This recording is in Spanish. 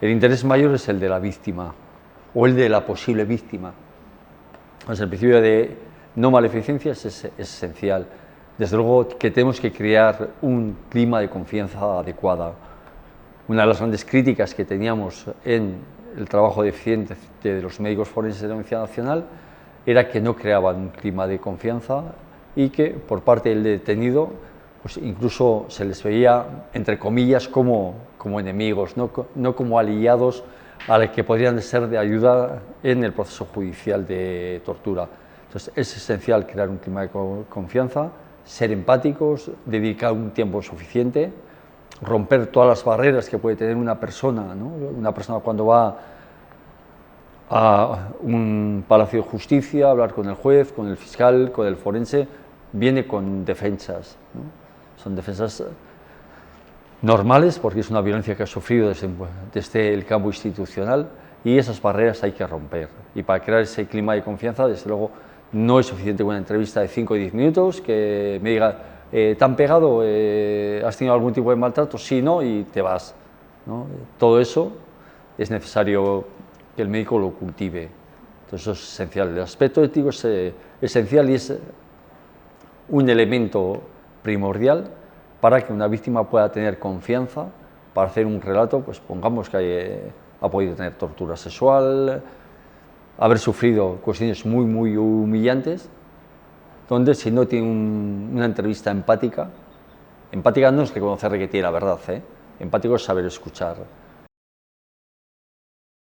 El interés mayor es el de la víctima o el de la posible víctima. Pues el principio de no maleficencia es esencial. Desde luego que tenemos que crear un clima de confianza adecuada. Una de las grandes críticas que teníamos en el trabajo deficiente de los médicos forenses de la Audiencia Nacional era que no creaban un clima de confianza y que por parte del detenido pues incluso se les veía, entre comillas, como enemigos, no como aliados a los que podrían ser de ayuda en el proceso judicial de tortura. Entonces es esencial crear un clima de confianza, ser empáticos, dedicar un tiempo suficiente, romper todas las barreras que puede tener una persona, ¿no? Una persona cuando va a un palacio de justicia, hablar con el juez, con el fiscal, con el forense, viene con defensas, ¿no? Son defensas normales porque es una violencia que ha sufrido desde el campo institucional y esas barreras hay que romper. Y para crear ese clima de confianza, desde luego, no es suficiente una entrevista de 5 o 10 minutos que me diga ¿te han pegado? ¿Has tenido algún tipo de maltrato? Sí, no, y te vas, ¿no? Todo eso es necesario que el médico lo cultive. Entonces eso es esencial. El aspecto ético es esencial y es un elemento primordial para que una víctima pueda tener confianza para hacer un relato, pues pongamos que ha podido tener tortura sexual, haber sufrido cuestiones muy humillantes, donde si no tiene una entrevista empática no es reconocerle que tiene la verdad, empático es saber escuchar.